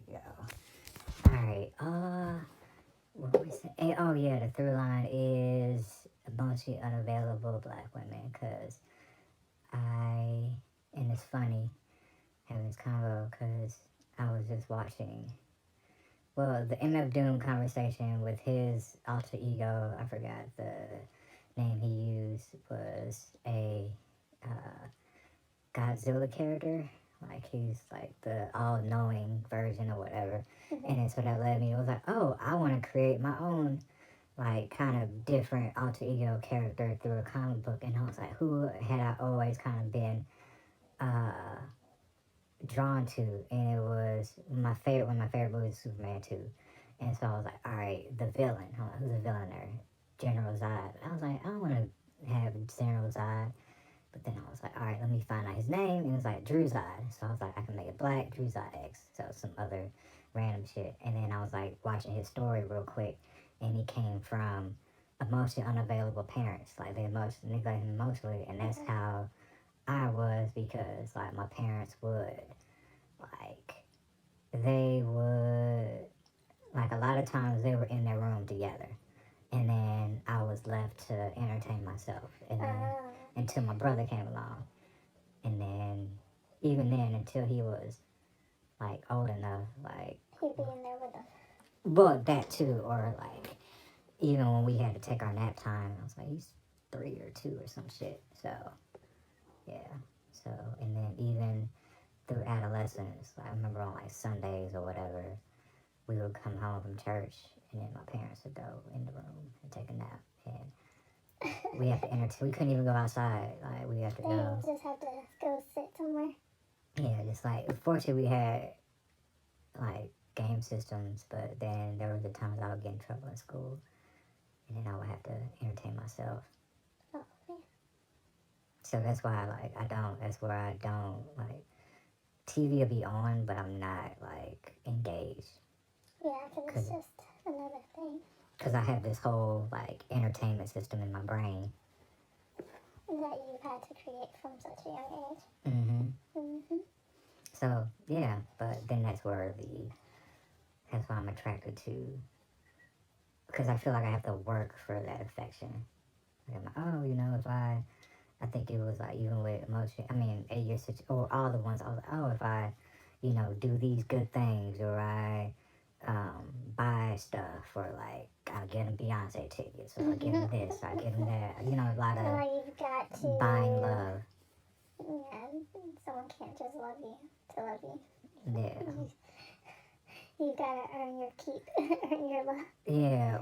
go. Alright, what was it? Oh, yeah, the through line is mostly unavailable black women, because and it's funny having this convo, because I was just watching, well, the MF Doom conversation with his alter ego, I forgot the name he used, was a Godzilla character. Like, he's like the all-knowing version or whatever. And so that led me, it was like, oh, I want to create my own, like, kind of different alter ego character through a comic book. And I was like, who had I always kind of been drawn to? And it was one of my favorite movies, Superman 2. And so I was like, all right, the villain. Hold on, who's the villain there? General Zod. I was like, I don't want to have General Zod. But then I was like, all right, let me find out his name. And it was like Drew Zod. So I was like, I can make it black, Drew Zod X. So some other random shit. And then I was like watching his story real quick. And he came from emotionally unavailable parents. Like, they neglected him emotionally. And that's how I was, because like my parents would, like, they would, like, a lot of times they were in their room together. And then I was left to entertain myself. And then until my brother came along. And then, even then, until he was, like, old enough, like... He'd be in there with us. Well, that too, or, like, even when we had to take our nap time, I was like, he's 3 or 2 or some shit. So, yeah. So, and then even through adolescence, I remember on, like, Sundays or whatever, we would come home from church, and then my parents would go in the room and take a nap. And we have to entertain. We couldn't even go outside. Like, we have to go. Just had to go sit somewhere. Yeah, just like, fortunately we had, like, game systems, but then there were the times I would get in trouble in school, and then I would have to entertain myself. Oh, yeah. So that's why, that's where I don't, like, TV will be on, but I'm not, like, engaged. Yeah, because it's just another thing. Because I have this whole, like, entertainment system in my brain. That you've had to create from such a young age. So, yeah, but then that's why I'm attracted to, because I feel like I have to work for that affection. Like, I'm like, if I think it was like, even with emotion, or all the ones, I was like, if I, do these good things, or I buy stuff, or like, I'll get them Beyonce tickets, or I'll get them this, I'll get them that, a lot of you've got to buying love. Yeah, someone can't just love you to love you. Yeah. You gotta earn your keep, earn your love. Yeah,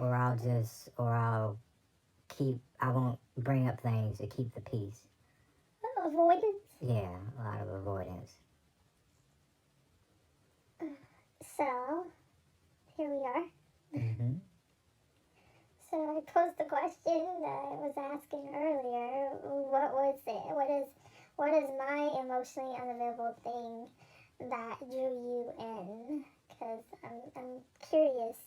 I won't bring up things to keep the peace. Avoidance? Yeah, a lot of avoidance. So, here we are. Mm-hmm. So I posed the question that I was asking earlier. What was it? What is my emotionally unavailable thing that drew you in? Because I'm curious.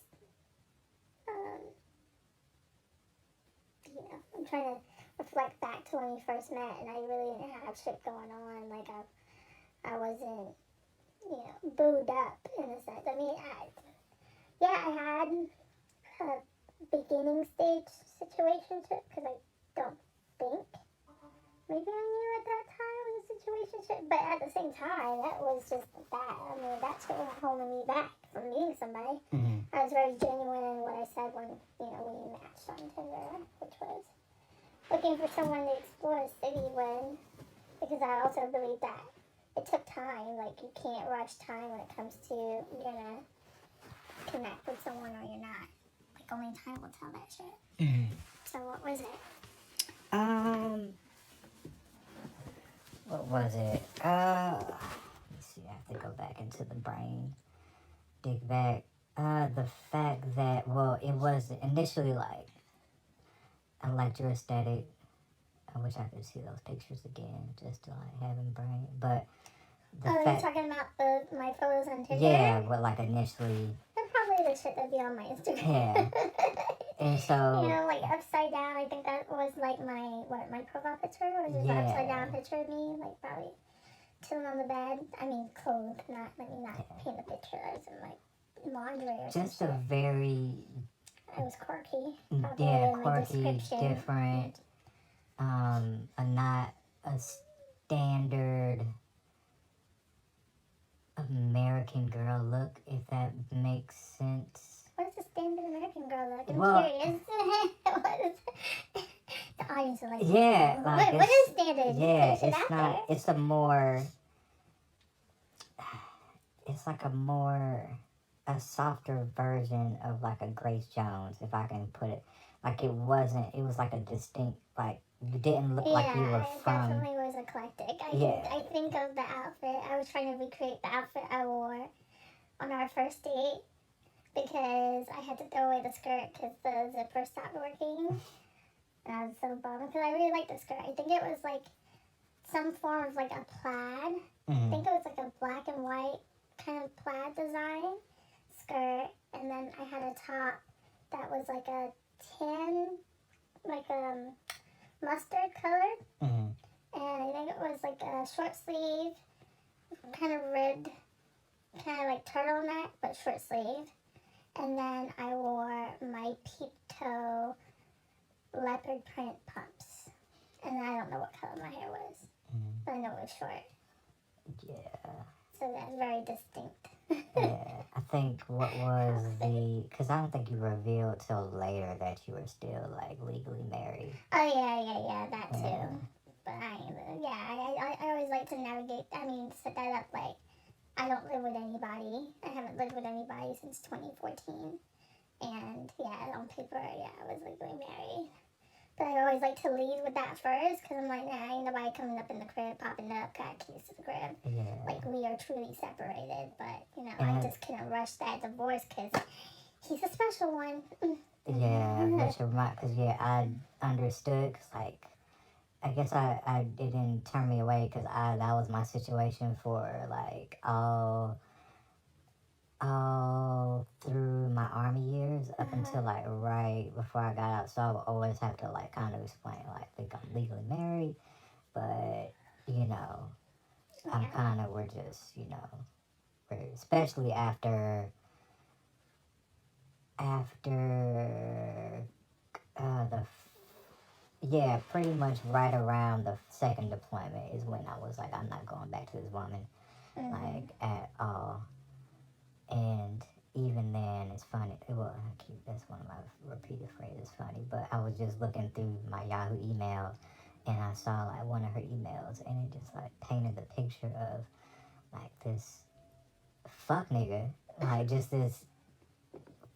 I'm trying to reflect back to when we first met, and I really didn't have shit going on. Like, I wasn't, booed up in a sense. I mean, I had a beginning stage situationship, because I don't think maybe I knew at that time it was a situationship, but at the same time, that was just that. I mean, that's what was holding me back from meeting somebody. Mm-hmm. I was very genuine in what I said when, we matched on Tinder, which was looking for someone to explore a city with, because I also believe that it took time. Like, you can't rush time when it comes to you're gonna connect with someone or you're not. Like, only time will tell that shit. Mm-hmm. So what was it? What was it? Let's see, I have to go back into the brain. Dig back. The fact that, it was initially like electroaesthetic. I wish I could see those pictures again, just to like have in brain. But you're talking about my photos on Tinder? Yeah, but like initially. They're probably the shit that'd be on my Instagram. Yeah. And so. Like upside down. I think that was like my profile picture was just an upside down picture of me. Like, probably chilling on the bed. I mean, clothed, not, let me not paint a picture. I was in, like, laundry or Just some a shit. very, It was quirky. Probably yeah, in my quirky, description. different, not a standard American girl look, if that makes sense. What is the standard American girl look? I'm Well, curious. What is the audience is like, yeah, like what is standard? yeah, Push it it's out not. there. It's a more. It's like a softer version of like a Grace Jones, if I can put it. Like it wasn't. It was like a distinct. Like you didn't look like you were Yeah, it from. definitely was eclectic. Yeah. I think of the outfit. I was trying to recreate the outfit I wore on our first date because I had to throw away the skirt because the zipper stopped working. And I was so bummed because I really liked the skirt. I think it was like some form of like a plaid. I think it was like a black and white kind of plaid design skirt. And then I had a top that was like a tan, like mustard colored. Mm-hmm. And I think it was like a short sleeve, kind of ribbed, kind of like turtleneck, but short sleeve. And then I wore my peep toe leopard print pumps. And I don't know what color my hair was, but I know it was short. Yeah. So that's very distinct. Yeah. I think what was because I don't think you revealed till later that you were still like legally married. Oh yeah, that too. But I always like to navigate. I mean, set that up like I don't live with anybody. I haven't lived with anybody since 2014. And yeah, on paper, yeah, I was legally married. But I always like to lead with that first because I'm like, nah, ain't nobody coming up in the crib, popping up, got keys to the crib. Yeah. Like we are truly separated. But you know, I just couldn't rush that divorce because he's a special one. Yeah, which because I understood because like I guess I it didn't turn me away because that was my situation for like all through my army years up until like right before I got out. So I would always have to like kind of explain like I'm legally married, but you know I'm kind of we're just we're especially after pretty much right around the second deployment is when I was like, I'm not going back to this woman, like, at all. And even then, it's funny. Well, that's one of my repeated phrases, funny. But I was just looking through my Yahoo emails, and I saw, like, one of her emails, and it just, like, painted the picture of, like, this fuck nigga. Like, just this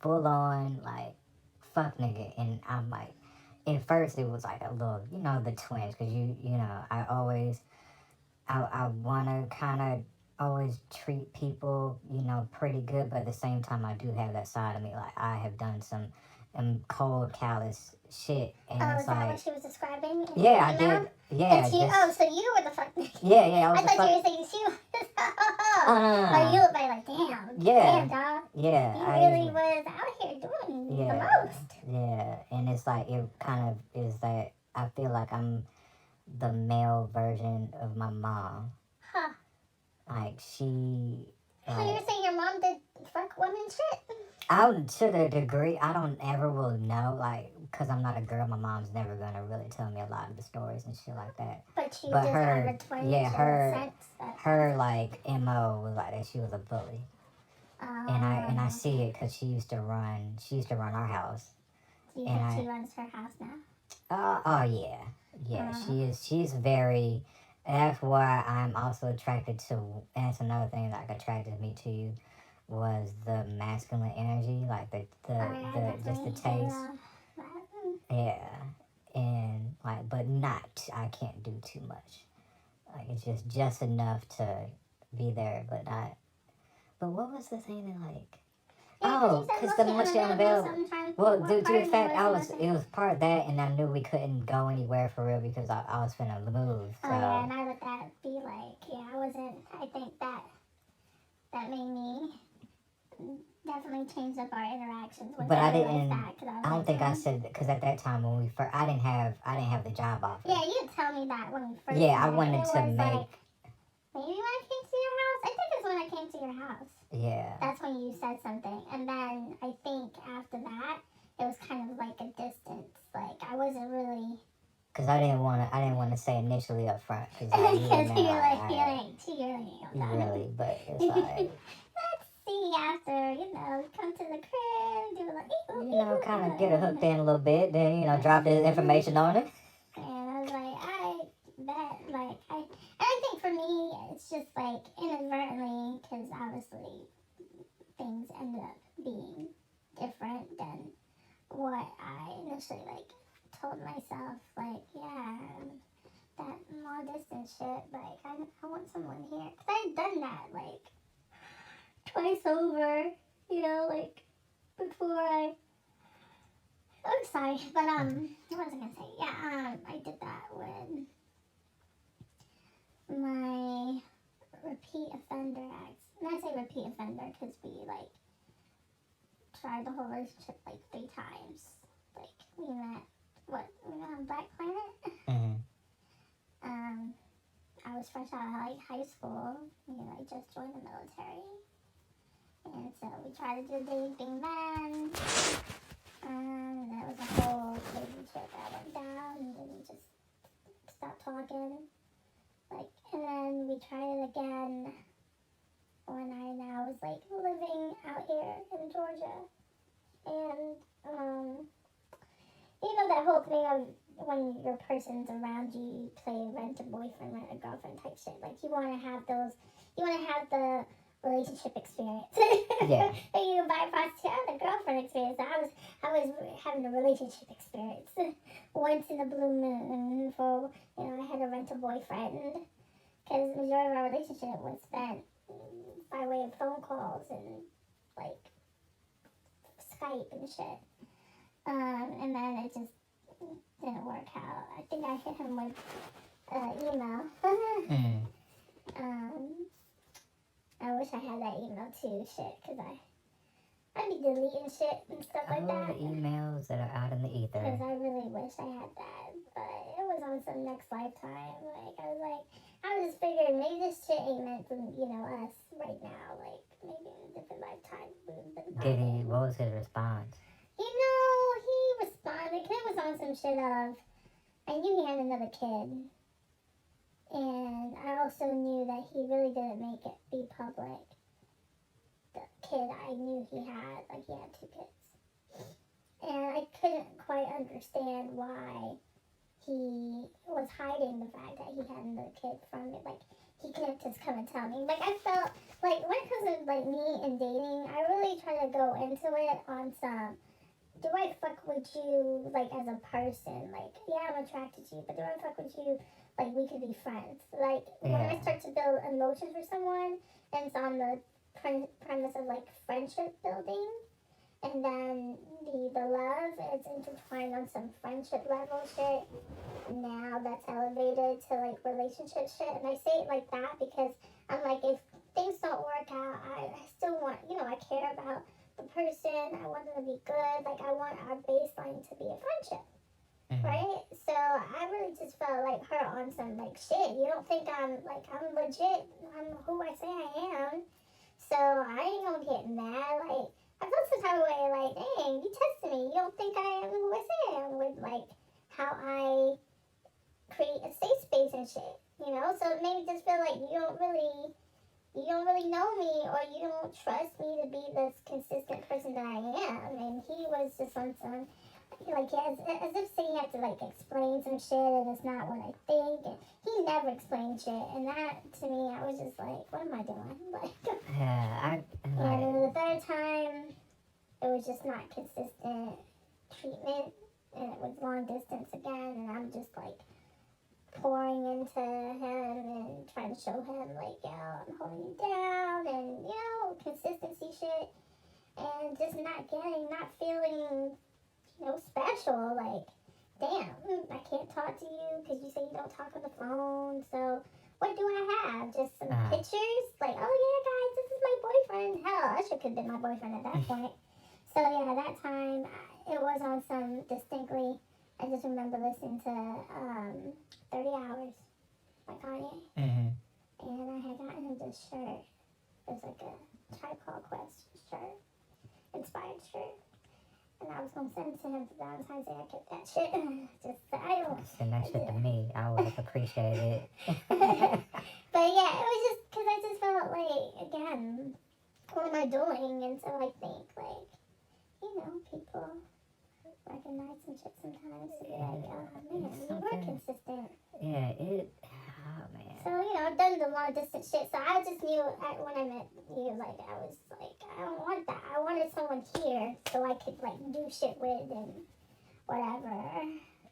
full-on, like, fuck nigga. And I'm like, at first it was like a little, the twinge, because I want to kind of always treat people, pretty good, but at the same time I do have that side of me, like I have done some cold, callous shit, and oh, it's is that like, what she was describing? Yeah, I did. Yeah. So you were the fuck nigga. Yeah, I thought you were saying she was. But you look like, damn. Yeah. Damn, dog. Yeah. You really was out here doing the most. Yeah, and it's like, it kind of is that I feel like I'm the male version of my mom. Huh. Like, she... So you're saying your mom did fuck women shit? To the degree, I don't ever will know, like, because I'm not a girl, my mom's never going to really tell me a lot of the stories and shit like that. But you But just her, have a twinge her, like, MO was like that she was a bully. And I see it because she used to run our house. Do you think she runs her house now? Oh yeah, she's very, that's why I'm also attracted to, and that's another thing that attracted me to you, was the masculine energy, like the just the taste. Yeah, and like, but I can't do too much. Like, it's just enough to be there, but not. But what was the thing that like? Because the much unavailable. Well, due to the fact it was part of that, and I knew we couldn't go anywhere for real because I was finna move. So. Oh yeah, and I let that be like, I think that made me definitely change up our interactions. But I didn't. I don't think I said that because at that time when we first, I didn't have the job offer. Yeah, you tell me that when we first. Yeah, I wanted to make. maybe when I came to your house. I think it's when I came to your house. Yeah. That's when you said something. And then I think after that, it was kind of like a distance. Like, I wasn't really... Cause I didn't want to say initially up front. Cause Because you you're know, like, really, but it's like, let's see after, come to the crib, do like, kind of get her hooked in a little bit, then drop the information on it. And I was like, I bet, like, and I think for me, it's just like inadvertently, because obviously things ended up being different than what I initially, like, told myself, like, yeah, that long distance shit, like, I want someone here. Because I had done that, like, twice over, like, before I'm sorry, but, what was I gonna say? Yeah, I did that with my repeat offender ex. And I say repeat offender because we, like, tried the whole relationship, like, 3 times. Like, we met on Black Planet? Mm-hmm. I was fresh out of high school. I just joined the military. And so we tried to do the dating thing then. And that was a whole crazy trip that went down. And then we just stopped talking. Like, and then we tried it again when I now was, like, living out here in Georgia. And, that whole thing of when your person's around you, you play rent a boyfriend, rent a girlfriend type shit. Like, you want to have the relationship experience. Yeah. And you buy a prostitute, I had a girlfriend experience. I was having a relationship experience once in a blue moon for, I had to rent a boyfriend. Because the majority of our relationship was spent by way of phone calls and, like, Skype and shit. And then it just didn't work out. I think I hit him with email. I wish I had that email too, shit, because I'd be deleting shit and stuff like that. The emails that are out in the ether. Because I really wish I had that, but it was on some next lifetime. Like, I was just figuring maybe this shit ain't meant for, us right now. Like, maybe in a different lifetime we would have been. What was his response? He responded, because it was on some shit of, I knew he had another kid. And I also knew that he really didn't make it be public. The kid I knew he had, like, he had 2 kids. And I couldn't quite understand why he was hiding the fact that he had another kid from me. Like, he couldn't just come and tell me. Like, I felt, like, when it comes to, like, me and dating, I really try to go into it on some, do I fuck with you, like, as a person? Like, yeah, I'm attracted to you, but do I fuck with you, like, we could be friends? Like, when I start to build emotions for someone, and it's on the premise of, like, friendship building, and then the love is intertwined on some friendship level shit. Now that's elevated to, like, relationship shit. And I say it like that because I'm like, if things don't work out, I still want, I care about the person. I want them to be good. Like, I want our baseline to be a friendship. Right? So I really just felt like her on some, like, shit. You don't think I'm legit. I'm who I say I am. So I ain't gonna get mad. Like, I felt some type of way, like, dang, you tested me. You don't think I am who I say I am with, like, how I create a safe space and shit. So it made me just feel like you don't really know me, or you don't trust me to be this consistent person that I am. And he was just on some, like, as if saying he had to, like, explain some shit and it's not what I think. And he never explained shit. And that, to me, I was just like, what am I doing? Like, and then the third time, it was just not consistent treatment. And it was long distance again. And I'm just, like, pouring into him and trying to show him, like, yo, I'm holding you down, and, consistency shit, and just not feeling, special. Like, damn, I can't talk to you because you say you don't talk on the phone, so what do I have? Just some pictures? Like, oh yeah, guys, this is my boyfriend. Hell, Usher could have been my boyfriend at that point. So yeah, that time, it was on some distinctly, I just remember listening to 30 Hours by Kanye. and I had gotten him this shirt. It was like a Tribe Called Quest shirt, inspired shirt. And I was gonna send it to him for Valentine's Day. I kept that shit. Just I don't. Send that shit to me. I would have appreciated it. But yeah, it was just because I just felt like, again, what am I doing? And so I think, like, people recognize some shit sometimes to be like, oh man, you were consistent. Yeah, oh man. So, I've done the long distance shit. So I just knew when I met you, like, I was like, I don't want that. I wanted someone here so I could, like, do shit with and whatever.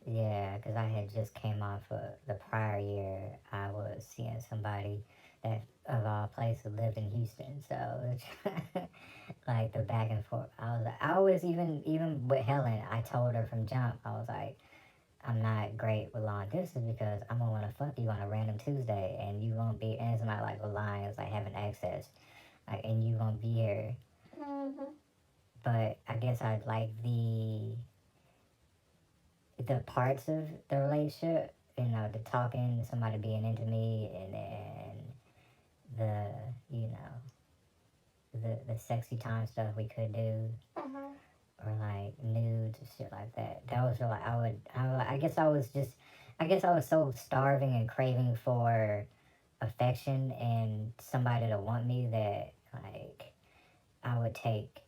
Yeah, because I had just came off of the prior year. I was seeing somebody that, of all places, lived in Houston. So, like, the back and forth. I was even with Helen, I told her from jump, I was like, I'm not great with long distance because I'm gonna want to fuck you on a random Tuesday and you won't be, and it's not like with lines, like having access, like, and you won't be here. Mm-hmm. But I guess I like the parts of the relationship, the talking, somebody being into me, and then the sexy time stuff we could do, or like nudes and shit like that. That was like I guess I was so starving and craving for affection and somebody to want me that like I would take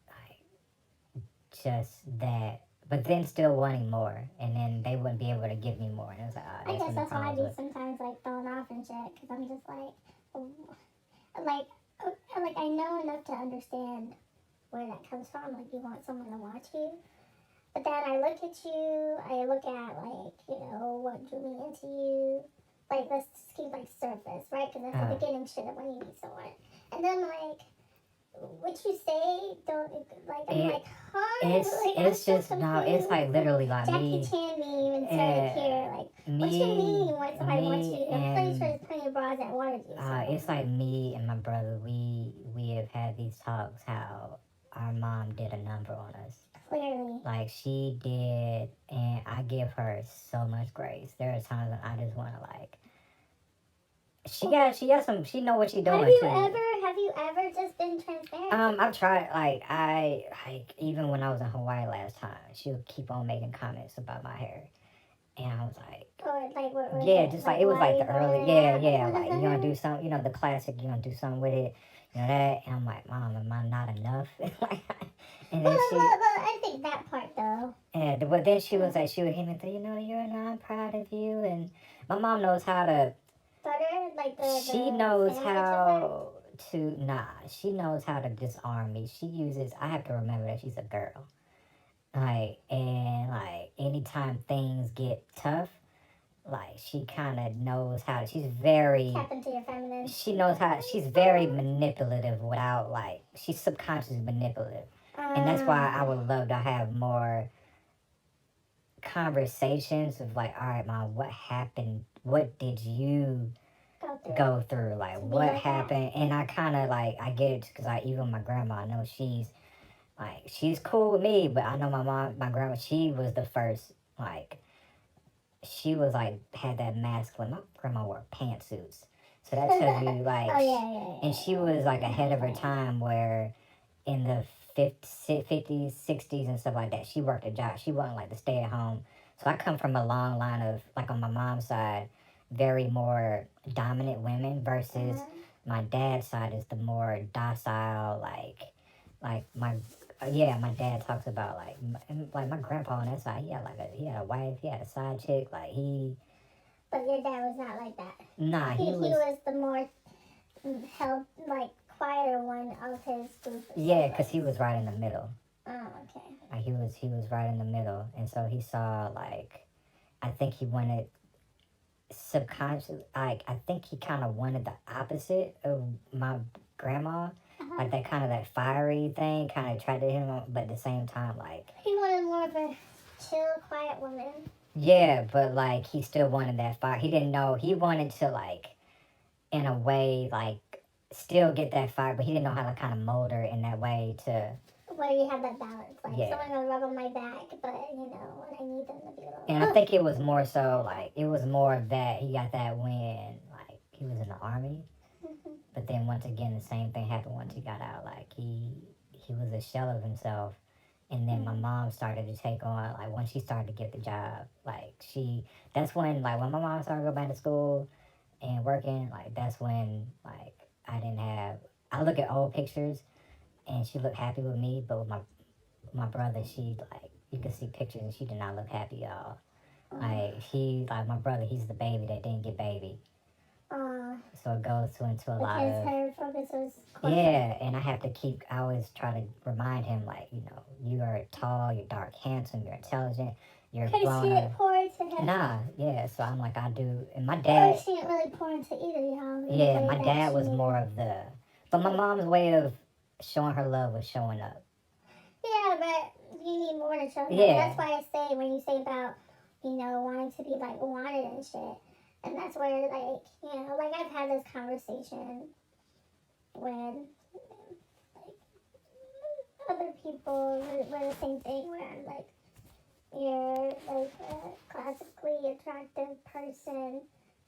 like just that, but then still wanting more, and then they wouldn't be able to give me more, and it was like, I guess that's why I be sometimes like thrown off and shit, because I'm just like I know enough to understand where that comes from. Like, you want someone to watch you, but then I look at you, I look at like what drew me into you. Like, let's just keep like surface, right? Because that's the beginning shit of when you meet someone, and then like what you say, don't like. I'm like, huh? It's just no. It's like literally like Jackie Chan meme inserted here. Like, what you mean when somebody wants you? I'm pretty sure there's plenty of bras that wanted you. So. It's like me and my brother. We have had these talks how our mom did a number on us. Clearly. Like, she did, and I give her so much grace. There are times when I just want to like. She got some. She know what she doing too. Have you ever just been transparent? I've tried. Like even when I was in Hawaii last time, she would keep on making comments about my hair, and I was like, or like what? Yeah, just like it was like the early, yeah, like you gonna do something, the classic, you gonna do something with it, that, and I'm like, Mom, am I not enough? And then I think that part though. And but then she was like, she would hit me and say, I'm proud of you, and my mom knows how to. Butter, like she knows how to she knows how to disarm me. She uses. I have to remember that she's a girl. And anytime things get tough, like she kind of knows how. She's very. Tap into your feminine. She knows how. She's very manipulative without she's subconsciously manipulative, and that's why I would love to have more conversations of like, all right, Mom, what happened? What did you go through? Like, what happened? And I kind of I get it because even my grandma, I know she's cool with me, but I know my grandma, she was the first, she was had that masculine. My grandma wore pantsuits, so that tells you and she was ahead of her time, where in the 50s, 60s, and stuff like that, she worked a job. She wasn't the stay at home. So I come from a long line of on my mom's side, very more dominant women versus my dad's side is the more docile, my dad talks about my grandpa on that side, he had a wife, he had a side chick, But your dad was not like that. Nah, he was the more held quieter one of his group. Yeah, because he was right in the middle. Oh, okay. He was right in the middle, and so he saw I think he wanted subconscious. I think he kind of wanted the opposite of my grandma, that kind of that fiery thing, kind of tried to hit him, but at the same time, he wanted more of a chill, quiet woman. Yeah, but he still wanted that fire. He didn't know he wanted to in a way still get that fire, but he didn't know how to kind of mold her in that way to. Where you have that balance, someone will rub on my back, but when I need them to be a little. And I think it was more so it was more of that he got that when he was in the army. But then once again, the same thing happened once he got out. Like he was a shell of himself. And then my mom started to take on, like, once she started to get the job, like, that's when, like, when my mom started to go back to school and working, like, that's when, like, I look at old pictures and she looked happy with me, but with my brother, she, like, you could see pictures and she did not look happy at all. Like, my brother, he's the baby that didn't get baby. So it goes into a lot because of, her focus was yeah, and I always try to remind him, like, you are tall, you're dark, handsome, you're intelligent, you're because she grown didn't up. pour into him. Nah, yeah, so I'm like, I do, and my Or dad, she didn't really pour into either y'all. yeah, my dad was more of but my mom's way of showing her love was showing up. Yeah, but you need more to show them. Yeah. That's why I say, when you say about, wanting to be, like, wanted and shit, and that's where, like, like, I've had this conversation when, like, other people were the same thing, where I'm like, you're, like, a classically attractive person,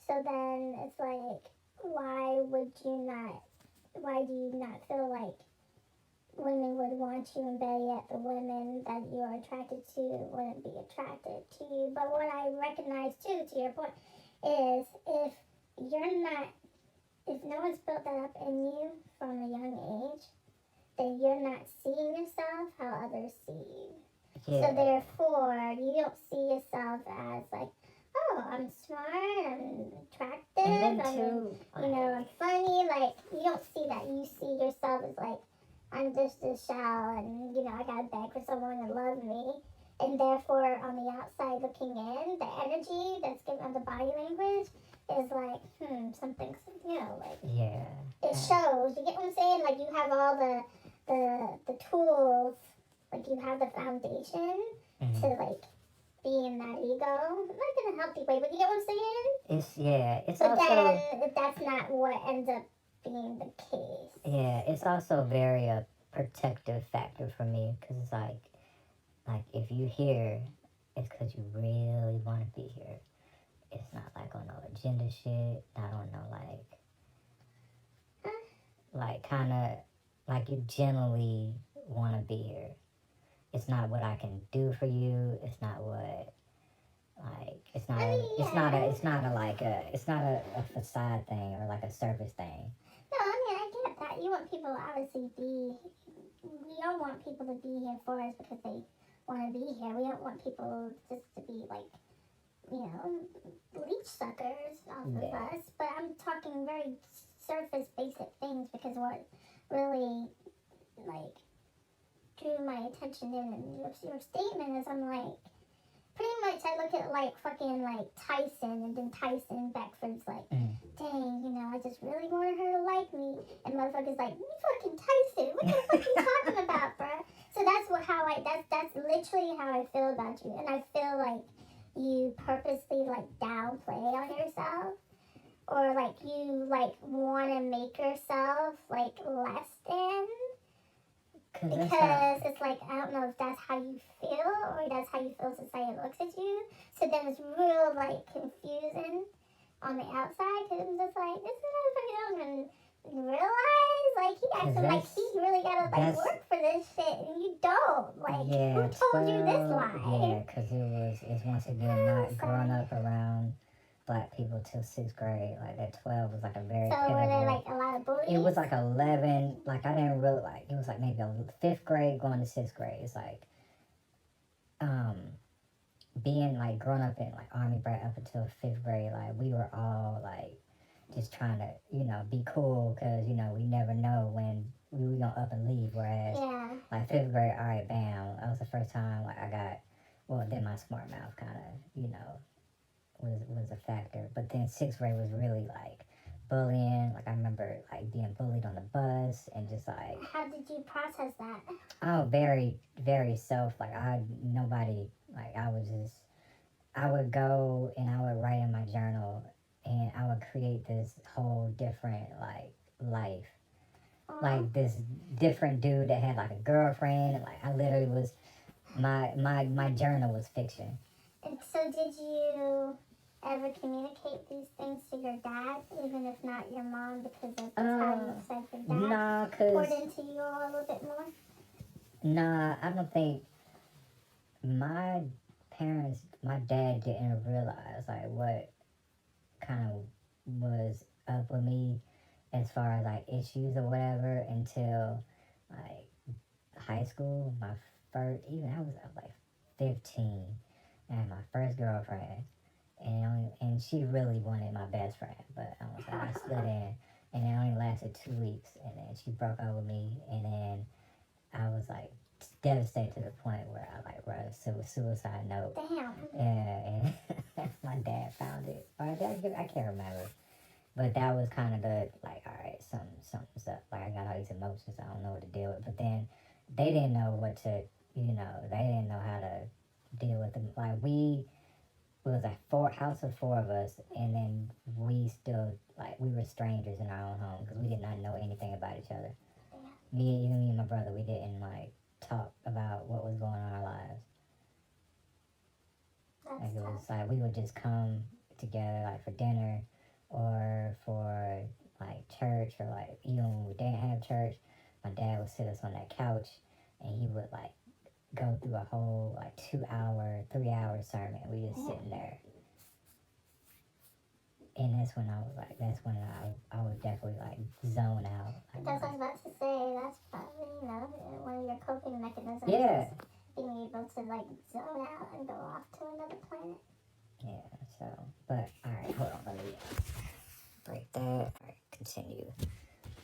so then it's like, why do you not feel like women would want you, and better yet, the women that you are attracted to wouldn't be attracted to you? But what I recognize too, to your point, is if no one's built that up in you from a young age, then you're not seeing yourself how others see you. Yeah. So therefore, you don't see yourself as like, oh, I'm smart, I'm attractive, And then too, I'm funny. Like, you don't see that. You see yourself as like, I'm just a shell, and I gotta beg for someone to love me. And therefore, on the outside looking in, the energy that's given on the body language is like, something's, like, yeah, it shows. You get what I'm saying? Like, you have all the tools, like, you have the foundation to, like, be in that ego. Not in a healthy way, but you get what I'm saying? It's but also, then that's not what ends up being the case. Yeah, it's also very a protective factor for me, because it's like if you here, it's because you really want to be here. It's not like on no agenda shit, not on no like kind of like you genuinely want to be here. It's not what I can do for you. It's not what, like, it's not a facade thing or like a surface thing. No, I get that. You want people to obviously we don't want people to be here for us because they want to be here. We don't want people just to be like, leech suckers off of us. But I'm talking very surface basic things, because what really, like, drew my attention in your statement is, I'm like, pretty much I look at like fucking like Tyson, and then Tyson Beckford's like, dang, I just really wanted her to like me, and motherfucker's like, you fucking Tyson, what the fuck you talking about, bruh? So that's literally how I feel about you, and I feel like you purposely like downplay on yourself, or like you like want to make yourself like less than. Because it's like, I don't know if that's how you feel, or that's how you feel society looks at you. So then it's real, like, confusing on the outside, because it's just like, this motherfucker don't even realize, like, he acting like he really gotta, like, work for this shit, and you don't. Like, who told you this lie? Yeah, because it's once again not growing up around Black people till 6th grade. Like, that 12 was like a very pivotal. Were there like a lot of bullies? It was like 11. Like, I didn't really like. It was like maybe 5th grade going to 6th grade. It's like, being like growing up in like Army brat up until 5th grade. Like, we were all like just trying to be cool, because we never know when we were gonna up and leave. Whereas like 5th grade, all right, bam. That was the first time like I got. Well, then my smart mouth kind of was a factor. But then 6th grade was really like bullying. Like, I remember like being bullied on the bus, and just like, how did you process that? Oh, very, very self. Like, nobody, like, I would go and I would write in my journal, and I would create this whole different like life. Like, this different dude that had like a girlfriend, and like I literally was my journal was fiction. And so did you ever communicate these things to your dad, even if not your mom, because of how you said your dad Nah, poured cause into you all a little bit more? nah, I don't think my parents, my dad didn't realize like what kind of was up with me as far as like issues or whatever until like high school. My first, even I was like 15, and my first girlfriend, and she really wanted my best friend, but I slid in, and it only lasted 2 weeks, and then she broke up with me, and then I was like devastated to the point where I like wrote a suicide note. Damn. And my dad found it. Or I can't remember. But that was kind of the like, all right, something's up. Like I got all these emotions, I don't know what to deal with. But then they didn't know what to, they didn't know how to deal with them. Like it was like house of four of us, and then we still like we were strangers in our own home because we did not know anything about each other. Me and my brother, we didn't like talk about what was going on in our lives. Like it was like we would just come together like for dinner or for like church, or like even when we didn't have church, my dad would sit us on that couch and he would like go through a whole like 2 hour, 3 hour sermon. We just sitting there. And that's when I would definitely like zone out. Like, That's what I was about to say. That's probably, one of your coping mechanisms. yeah. Is being able to, like, zone out and go off to another planet. Yeah, so, but, alright, hold on, let me break that. Alright, continue.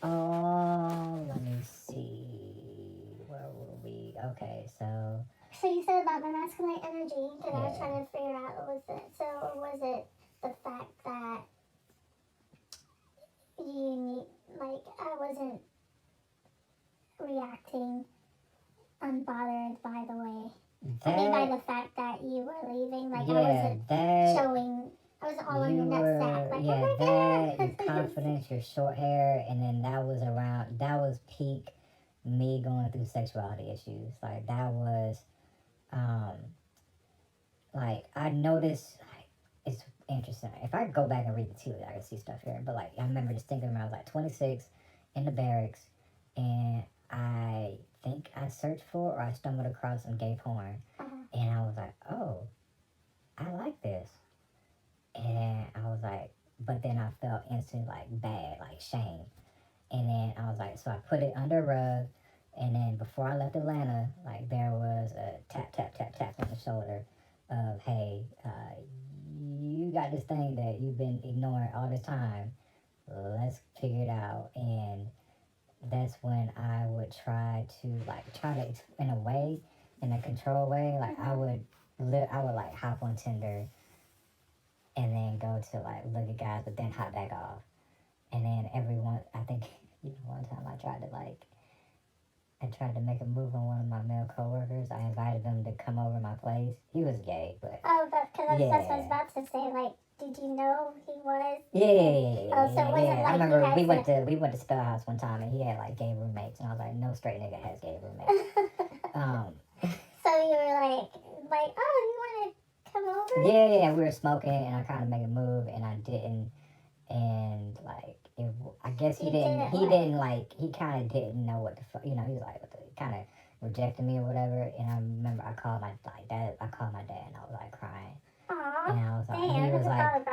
Oh, let me see, where were we? Okay, so. So you said about the masculine energy, because I was trying to figure out what was it. So was it the fact that I wasn't reacting unbothered by the way. By the fact that you were leaving, I wasn't showing. I wasn't all on your nutsack. Like, yeah, oh my that, your confidence, your short hair, and then that was peak me going through sexuality issues. Like that was, like I noticed. Like, it's interesting. If I go back and read the tea leaves, I can see stuff here. But like I remember distinctly when I was like 26 in the barracks, and I think I searched for or I stumbled across some gay porn, and I was like, oh, I like this, and I was like, but then I felt instant like bad, like shame, and then I was like, so I put it under a rug, and then before I left Atlanta, like there was a tap tap tap tap on the shoulder of, hey, you got this thing that you've been ignoring all this time. Let's figure it out. And that's when I would try to in a way, in a control way. Like I would like hop on Tinder and then go to like look at guys, but then hop back off. And then I think one time I tried to make a move on one of my male coworkers. I invited him to come over to my place. He was gay, but that's what I was about to say. Like, did you know he was? Yeah. Oh, so it wasn't like I remember we went to Spellhouse one time, and he had like gay roommates, and I was like, no straight nigga has gay roommates. So you were like, oh, you want to come over? Yeah, we were smoking, and I kind of made a move, and I didn't, and like I guess he kind of didn't know what the fuck, he was like, kind of rejected me or whatever, and I remember I called my dad, and I was like crying. Aww, and I was like, he was like,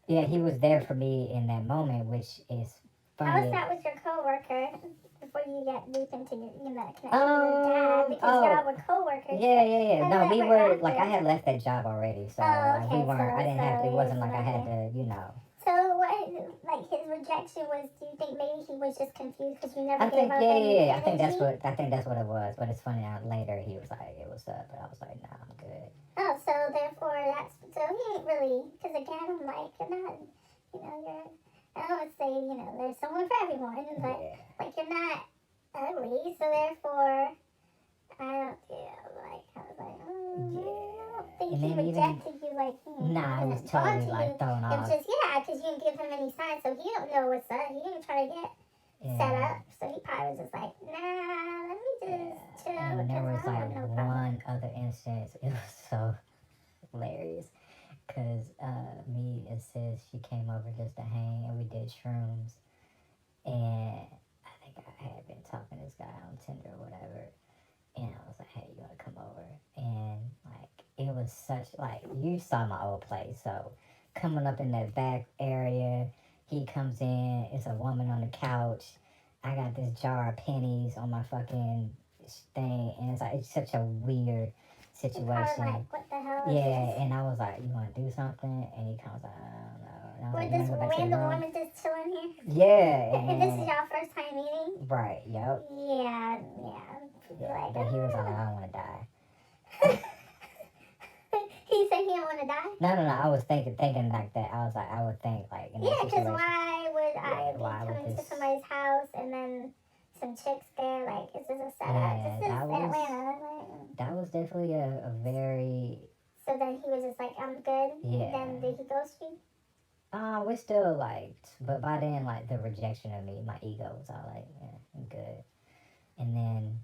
yeah, he was there for me in that moment, which is funny. How was that with your coworker before you get deep into your connection with your dad? Because y'all were coworkers. Yeah. No, we were like I had left that job already, so we weren't. So I didn't have. It wasn't like I had to, So what, like his rejection was? Do you think maybe he was just confused because you never gave up any energy? I think that's what it was. But it's funny now. Later he was like, "It was up," but I was like, "Nah, I'm good." Oh, so therefore he ain't really, because again I'm like, you're not, you're. I don't want to say, there's someone for everyone, but like you're not ugly, so therefore I don't feel like I was like, I don't think he rejected you like. Nah, it was totally like thrown off. It's just because you didn't give him any signs, so he don't know what's up. He didn't try to get set up, so he probably was just like, nah, let me just chill. And there was like one other instance. It was so hilarious because was such like you saw my old place, so coming up in that back area, he comes in. It's a woman on the couch. I got this jar of pennies on my fucking thing, and it's like it's such a weird situation. Like, what the hell is Yeah, this? and I was like, "You want to do something?" And he comes like, "I don't know." And I was Or like, this "You wanna go back to the random room?" woman just chilling here? Yeah, And this is y'all first time meeting? right. Yep. Yeah. Yeah, Like, but he was like, "I don't want to die." he said he didn't want to die? No. I was thinking like that. I was like, I would think like in that Yeah, because situation. why would I be why would coming to this- somebody's house and then some chicks there? Like, is this a setup? Yeah, This is that was- Atlanta. Like, That was definitely a very. so then he was just like, I'm good. Yeah. Then did he ghost you? We still like, but by then like the rejection of me, my ego was all like, yeah, I'm good. And then,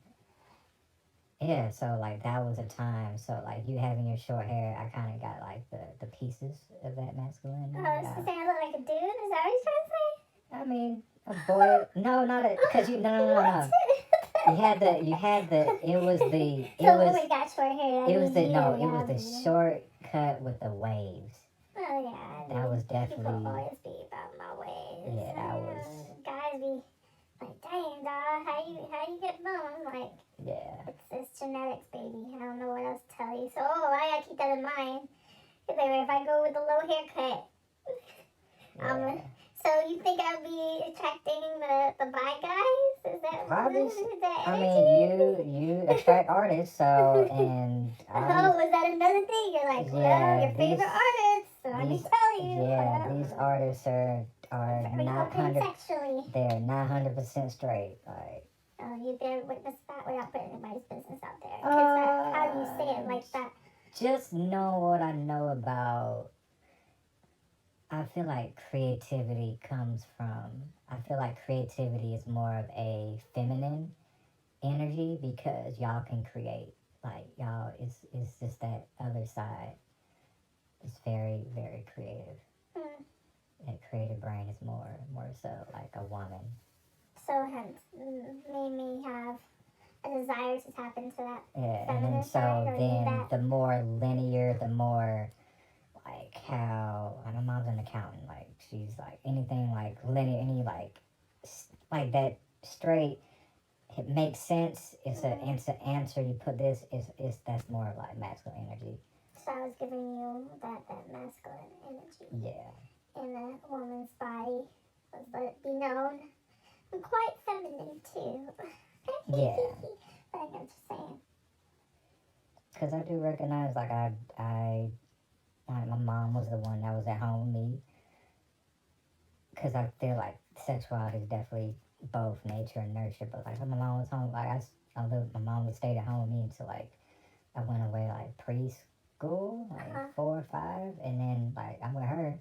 yeah, so like that was a time. So like you having your short hair, I kind of got like the pieces of that masculinity. Oh, so saying I look like a dude? Is that what he's trying to say? I mean, a boy. No, not a. Cause you no. You had the. It was the. It So was. when we got short hair, It was the no. you, It was the short cut with the waves. Oh yeah. That was People definitely. always be about my ways. Yeah, that was. Guys be like, dang, dog, how you get them? Like, Yeah. it's genetics, baby. I don't know what else to tell you. So I gotta keep that in mind. If I go with the low haircut, Yeah. so you think I'd be attracting the bi guys? Is that Probably. is that I energy? mean, you attract artists, so and. Oh, was that another thing? You're like, well, Yeah, your favorite artists. So let me these- tell you. Yeah, these artists are very not open 100. sexually. They're not 100% straight. Like. Oh, you better witness that without putting anybody's business out there. Because how do you say it like that? Just know what I know about. I feel like creativity comes from. I feel like creativity is more of a feminine energy because y'all can create. Like y'all is just that other side. It's very very creative. Hmm. That creative brain is more so like a woman. So hence made me have a desire to tap into that. Yeah, and then Feminine so side, or then that- the more linear, the more like how my mom's an accountant. Like she's like anything like linear, any like that straight. It makes sense. It's an answer. You put this is that's more of like masculine energy. So I was giving you that masculine energy Yeah. in a woman's body. Let it be known. I'm quite feminine too. Yeah. I know what you're saying. Because I do recognize like my mom was the one that was at home with me. Because I feel like sexuality is definitely both nature and nurture. But like when my mom was home, like my mom would stay at home with me until like I went away like preschool, like 4 or 5, and then like I'm with her,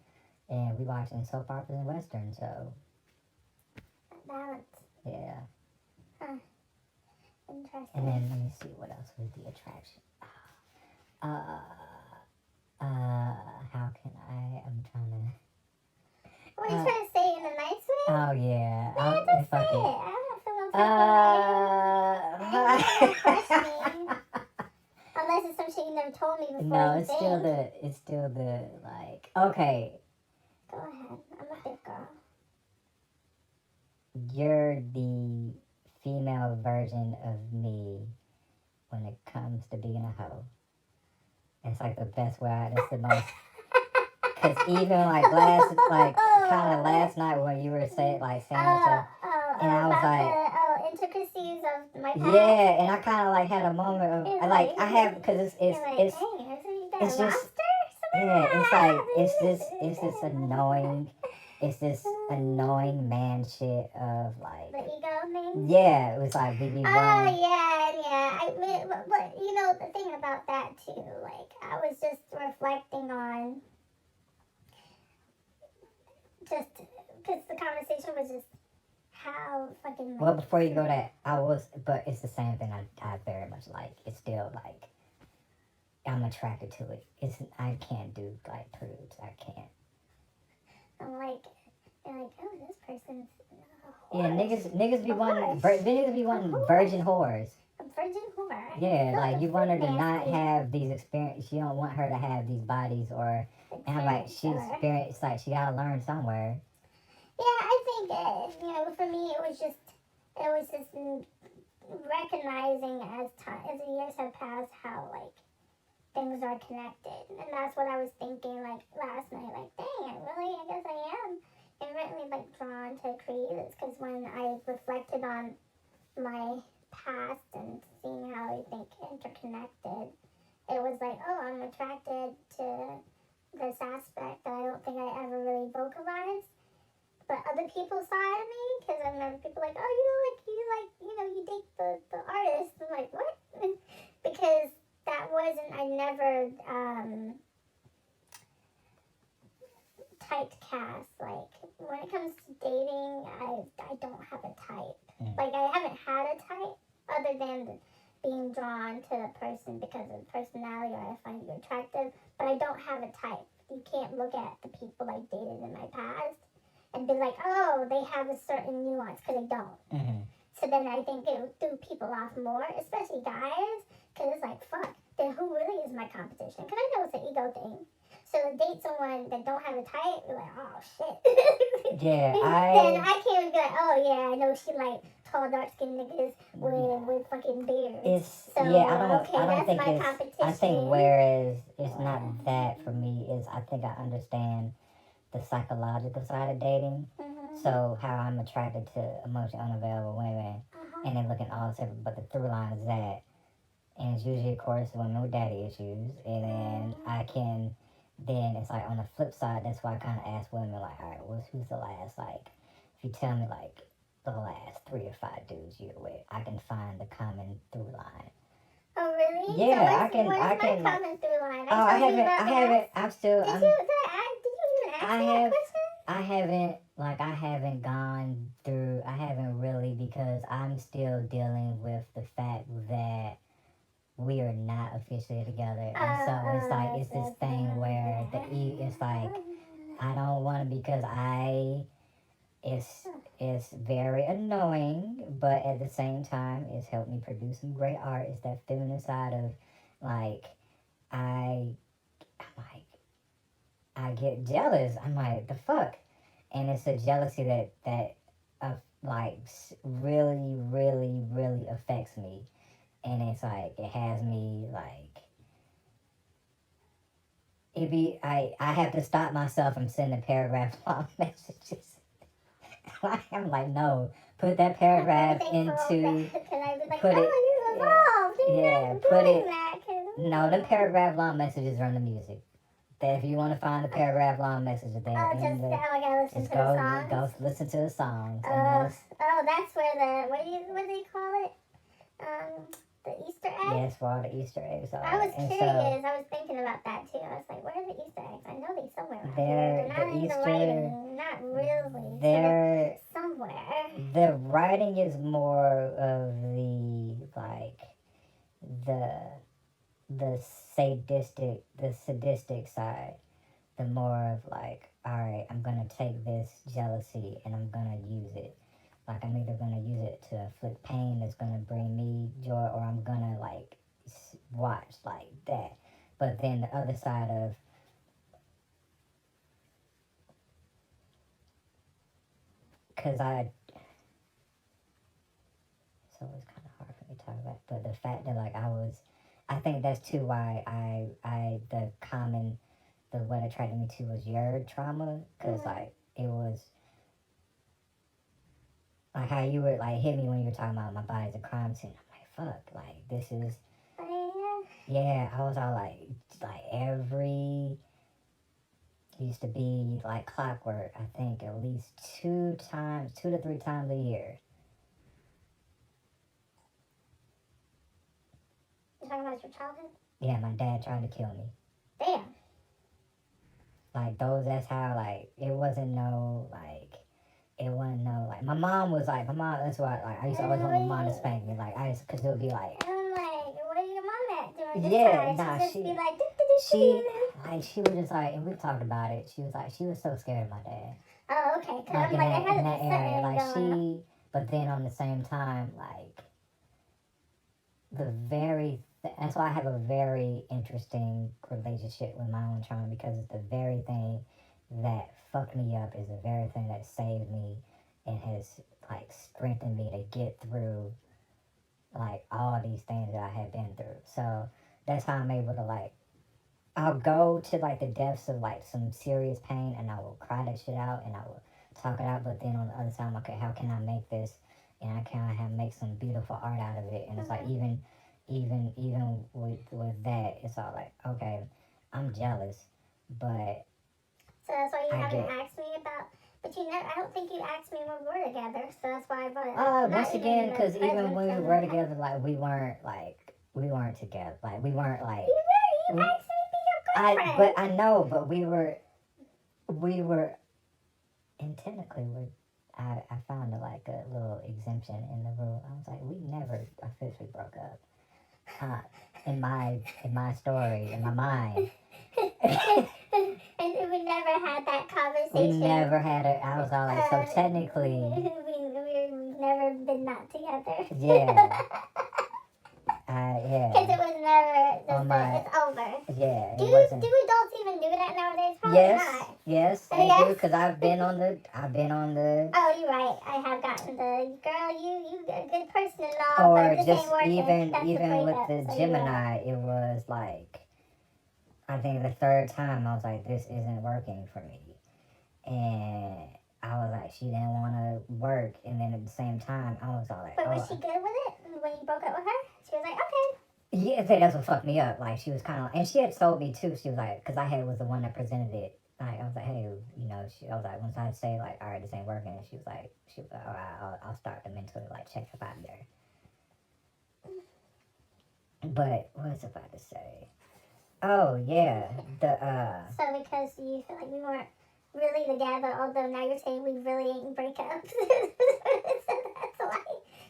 and we watching soap operas and westerns. So Balance. yeah. Interesting. And then let me see what else was the attraction. How can I'm trying to. What are you trying to say in a nice way? Oh yeah. Yeah, just say it. I don't feel no type of way. Unless it's some shit you never told me before. No, you it's think. still the like. Okay, Go ahead. I'm a big girl. you're the female version of me when it comes to being a hoe. It's like the best way. It's the most. Cause even like kind of last night when you were saying stuff, and I was like, the intricacies of my past. yeah, and I kind of like had a moment of It's like like- I have because it's it's just- yeah, it's this annoying. It's this annoying man shit of like, The ego thing? yeah, it was like we be Oh, wrong. yeah. I mean, but you know, the thing about that too, like, I was just reflecting on just, because the conversation was just how fucking. Well, before you go that, but it's the same thing I very much like. It's still like, I'm attracted to it. I can't do like prudes. I can't. I'm like, they're like, oh, this person's. Yeah, niggas be Of wanting course. virgin whores. But virgin whore. Yeah, No, like the you want her to food not nasty. have these experiences. You don't want her to have these bodies, or and I'm like she Sure. experienced, like she gotta learn somewhere. Yeah, I think for me it was just recognizing as the years have passed how like things are connected, and that's what I was thinking like last night. Like, dang, I guess I am inherently like drawn to create this because when I reflected on my past and seeing how I think interconnected, it was like, oh, I'm attracted to this aspect that I don't think I ever really vocalized. But other people saw it in me because I remember people like, oh, you date the artist. I'm like, what? Because that wasn't, I never typecast. Like, when it comes to dating, I don't have a type. Like, I haven't had a type other than being drawn to the person because of the personality or I find you attractive. But I don't have a type. You can't look at the people I dated in my past and be like, oh, they have a certain nuance, because they don't. Mm-hmm. So then I think it would throw people off more, especially guys, because it's like, fuck, then who really is my competition? Because I know it's an ego thing. So to date someone that don't have a type, you're like, oh, shit. Yeah, Then I can't be like, oh, yeah, I know she like tall, dark-skinned niggas with fucking beards. I don't think my it's, competition. I think whereas it's not that for me, is I think I understand the psychological side of dating. Mm-hmm. So how I'm attracted to emotionally unavailable women, and they're looking all separate, but the through line is that, and it's usually, of course, women with daddy issues, and then then it's like on the flip side, that's why I kind of ask women like, all right, who's the last, like, if you tell me like the last 3 or 5 dudes you're with, I can find the common through line. Oh really? Yeah, so I can. my common through line? I haven't. I'm still. Did you even ask me that question? I haven't gone through. I haven't really, because I'm still dealing with the fact that we are not officially together, and so it's like it's this thing where it's like I don't want to, because it's very annoying, but at the same time, it's helped me produce some great art. It's that feminine side of like I'm like I get jealous. I'm like, the fuck, and it's a jealousy that like really, really, really affects me, and it's like it has me like I have to stop myself from sending paragraph long messages. I'm like, no, put that paragraph into put it. No, the paragraph long messages are in the music. That if you want to find the paragraph long messages there, go listen to the songs. That's where what do you call it? The Easter eggs? Yes, for all the Easter eggs are. I was curious. I was thinking about that too. I was like, where are the Easter eggs? I know they're somewhere around here. They're not in the writing. Not really. They're somewhere. The writing is more of the like the sadistic side. The more of like, all right, I'm gonna take this jealousy and I'm gonna use it. Like, I'm either gonna use it to inflict pain that's gonna bring me joy, or I'm gonna like watch like that. But then the other side of so it's kind of hard for me to talk about. But the fact that like I think that's too why what attracted me to was your trauma, because like it was like how you were like hit me when you were talking about my body's a crime scene. I'm like, fuck, like this is yeah. I was all like every used to be like clockwork. I think at least 2 to 3 times a year. You're talking about your childhood? Yeah, my dad tried to kill me. Damn. Like that's how like it wasn't no like my mom that's why like I used to always want my mom to spank me, like because it would be like I'm like, where your mom at during this time? She'd just be like she was just like, and we talked about it, she was so scared of my dad. Oh, okay. Cause like I'm like, I had that area, like but then on the same time, like that's why I have a very interesting relationship with my own trauma, because it's the very thing that fucked me up is the very thing that saved me and has like strengthened me to get through like all these things that I had been through. So that's how I'm able to like, I'll go to like the depths of like some serious pain and I will cry that shit out and I will talk it out. But then on the other side, I'm like, okay, how can I make this? And I can have make some beautiful art out of it. And it's like even with that, it's all like, okay, I'm jealous, but So that's why you I haven't get asked me about. But you never. I don't think you asked me when we were together. So that's why I brought it up. once Not again, even the because even present when we from were the past. together, like we weren't together, like we weren't like You were. You we, asked me to be your I girlfriend. but I know, but we were and technically I found like a little exemption in the rule. I was like, we never officially broke up. In my story, in my mind, And we never had that we conversation. never had it. I was all like, so technically, we've never been not together. yeah, Because it yeah, was never just on my, it's over. yeah, Do it wasn't. do adults even do that nowadays? Probably Yes, not. yes, they Yes. do. Because I've been on the. Oh, you're right. I have gotten the girl. You a good person and all, Or but this just ain't working. That's the even with breakup. the So you're right. Gemini, it was like, I think the third time I was like, this isn't working for me. And I was like, she didn't want to work. And then at the same time, I was all like, But was oh, she good with it when you broke up with her? She was like, okay. yeah, I think that's what fucked me up. Like, she was kind of, and she had told me too. She was like, because was the one that presented it. Like, I was like, hey, I was like, once I say like, all right, this ain't working, she was like, all right, I'll start to mentally like check up out of there. But what was I about to say? Oh yeah, So because you feel like we weren't really together, although now you're saying we really ain't break up. So that's why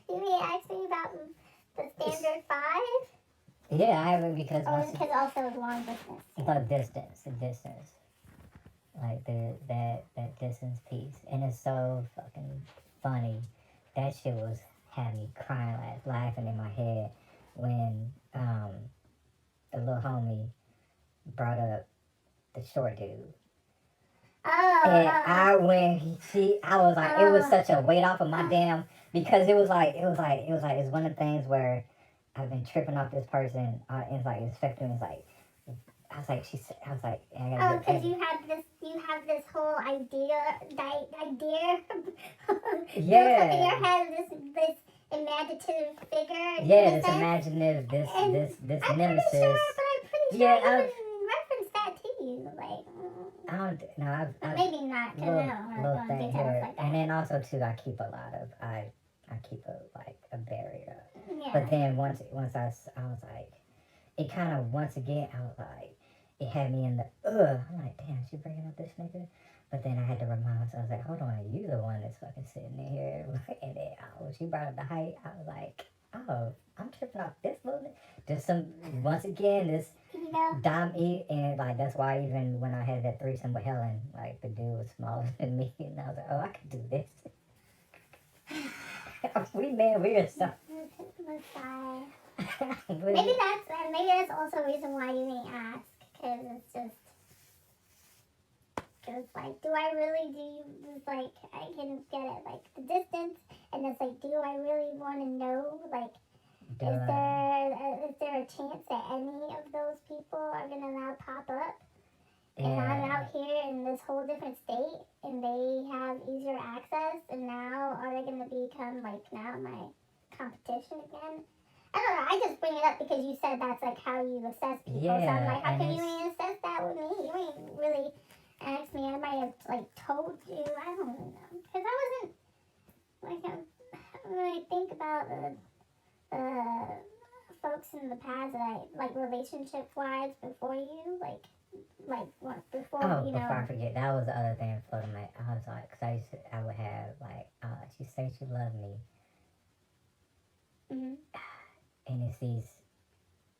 you may ask me about the standard 5. yeah, I haven't because Because also it's long distance. the distance, like that distance piece, and it's so fucking funny. That shit was had me crying, like laughing in my head when the little homie brought up the short dude. Oh. And I was like, it was such a weight off of my damn, because it was like it's one of the things where I've been tripping off this person. It's like it's affecting me. It's like I was like I was like, I gotta Oh, because you have this whole idea. Yeah. In your head, this imaginative figure. Yeah, this imaginative, this I'm nemesis. pretty sure, but I'm pretty sure Yeah, I even referenced that to you. Like, I don't know. maybe not. Cause Little thing here, like that. and then also too, I keep a lot of I keep a barrier. Yeah. But then once I was like, it kind of once again I was like, it had me in the I'm like, damn, she bringing up this nigga. But then I had to remind myself, I was like, hold on, you the one that's fucking sitting in here. And then when she brought up the height, I was like, oh, I'm tripping off this little bit. Just once again, this Dom E, and like that's why even when I had that threesome with Helen, like the dude was smaller than me, and I was like, oh, I could do this. we are so. Maybe that's also a reason why you didn't ask, because it's just. Because, like, do I really like, I can get it, like, the distance, and it's like, do I really want to know, like, is there a chance that any of those people are going to now pop up, and I'm out here in this whole different state, and they have easier access, and now are they going to become, like, now my competition again? I don't know, I just bring it up because you said that's, like, how you assess people, so I'm like, how can you ain't assess that with me? You ain't really asked me. I might have like told you. I don't know, because I wasn't like when I think about the folks in the past that I like relationship wise before you, like what before you know. Before I forget, that was the other thing floating my. I was like, because I would have like, she said she loved me, and it's these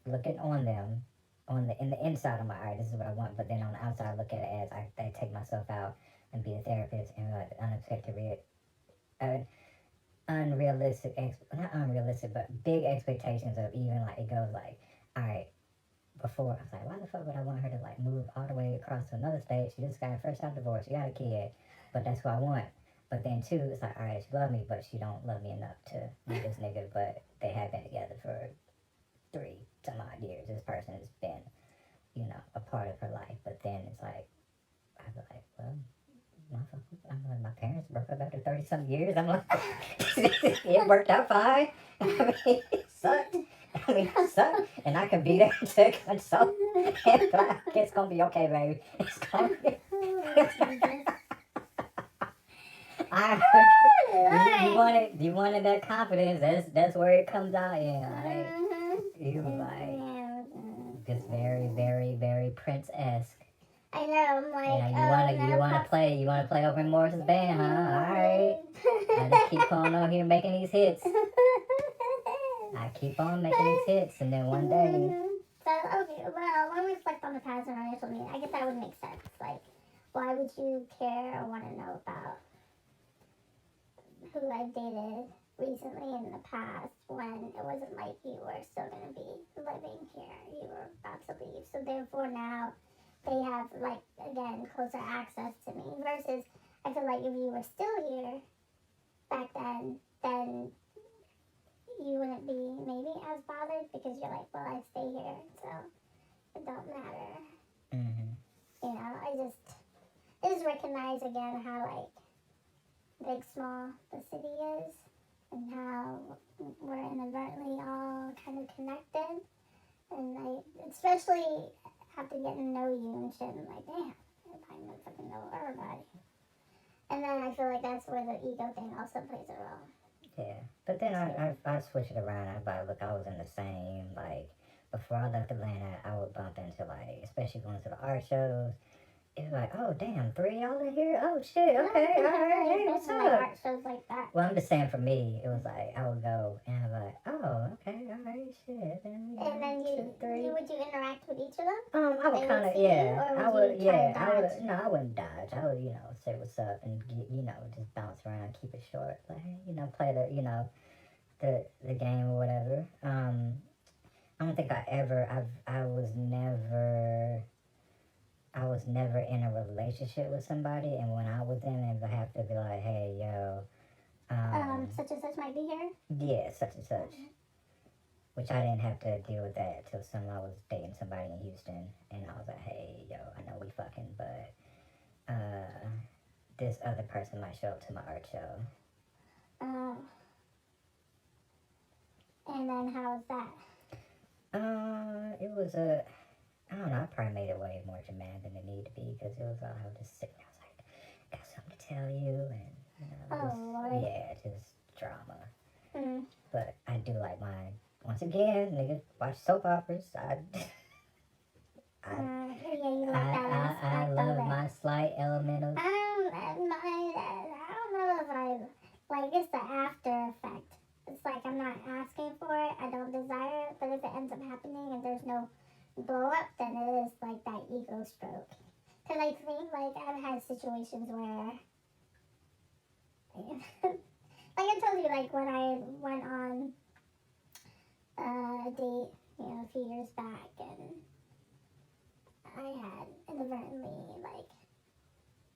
looking on them. In the inside of my eye, this is what I want, but then on the outside, I look at it as I take myself out and be a therapist and like unexpected unrealistic, not unrealistic, but big expectations of even like it goes like, all right. Before I was like, why the fuck would I want her to like move all the way across to another state? She just got her first time divorce. She got a kid, but that's what I want. But then too, it's like, all right, she love me, but she don't love me enough to be this nigga. But they have been together for 3 some odd years. This person has been, a part of her life. But then it's like, I was like, well, I'm like, my parents broke up after 30 some years. I'm like, it worked out fine. I mean, it sucked. It sucked. And I can be there to console. And like, it's gonna be okay, baby. It's gonna be. I, you wanted that confidence. That's where it comes out in. Like, you like, just very, very, very Prince-esque. I know, I'm like, you wanna play over in Morris's band, huh? Alright. I just keep on here making these hits. I keep on making these hits, and then one day. So, okay, well, when we reflect on the past and our initial meeting, I guess that would make sense. Like, why would you care or want to know about who I dated recently in the past when it wasn't like you were still going to be living here? You were about to leave. So, therefore, now they have, like, again, closer access to me. Versus, I feel like if you were still here back then you wouldn't be maybe as bothered because you're like, well, I stay here, so it don't matter. Mm-hmm. I just recognize again how, like, big, small the city is and how we're inadvertently all kind of connected. And I, especially after getting to know you and shit, I'm like, damn, I don't fucking know everybody. And then I feel like that's where the ego thing also plays a role. Yeah, but then I switch it around. I was like, look, I was in the same, like, before I left Atlanta, I would bump into, like, especially going to the art shows. It was like, oh, damn, 3 of y'all in here? Oh, shit, okay, all right, hey, what's up? Art shows like that. Well, I'm just saying for me, it was like, I would go, and I was like, oh, okay, all right, shit. And then would you interact with each of them? I would kind of, yeah. I wouldn't dodge. I would, say what's up and, just bounce around, keep it short. Like, play the game or whatever. I don't think I was never in a relationship with somebody, and when I was in it, I have to be like, hey, yo. Such and such might be here? Yeah, such and such. Which I didn't have to deal with that till I was dating somebody in Houston, and I was like, hey, yo, I know we fucking, but this other person might show up to my art show. And then how was that? It was I don't know, I probably made it way more dramatic than it needed to be, because it was all, I was just sitting there, I was like, got something to tell you, and, Lord. Yeah, just drama. Mm. But I do like mine. Once again, niggas watch soap operas. Yeah, you like that aspect I love my slight element of. I don't know if I like. It's the after effect. It's like I'm not asking for it. I don't desire it. But if it ends up happening and there's no blow up, then it is like that ego stroke. Cause I think like I've had situations where, like I told you, like when I went on a date, a few years back, and I had inadvertently, like,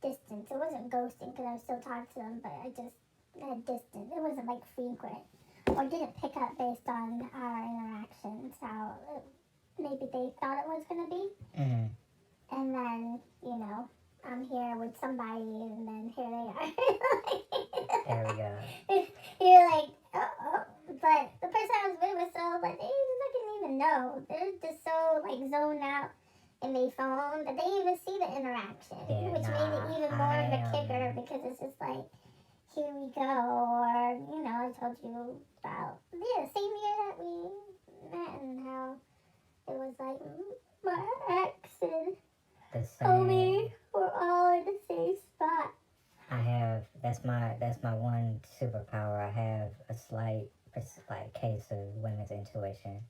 distance. It wasn't ghosting because I was still talking to them, but I just had distance. It wasn't, like, frequent or didn't pick up based on our interactions, how maybe they thought it was going to be. Mm-hmm. And then, I'm here with somebody, and then here they are. There we go. You're like, oh. But the person I was with was so, like, they didn't even know. They're just so, like, zoned out in their phone that they didn't even see the interaction, which made it even more of a kicker, because it's just like, here we go, or, I told you about, the same year that we met, and how it was like, my ex and homie were all in the same spot. That's my one superpower. I have a slight case of women's intuition.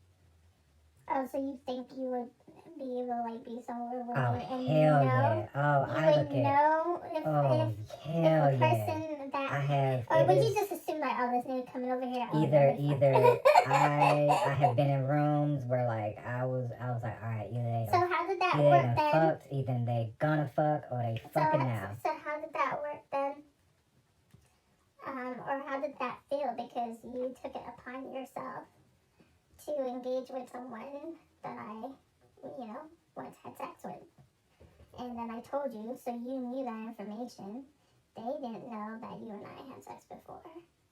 Oh, so you think you would be able to, like, be somewhere with Oh, me and hell yeah. Oh, you I would look at... know if a person that... I have... Or would you just assume like, oh, this nigga coming over here. Oh, Either I have been in rooms where like I was like, all right, So how did that either work they done then? fucked, either they gonna fuck, or they fucking now. So how did that work then? Or how did that feel? Because you took it upon yourself to engage with someone that I, once had sex with. And then I told you, so you knew that information. They didn't know that you and I had sex before.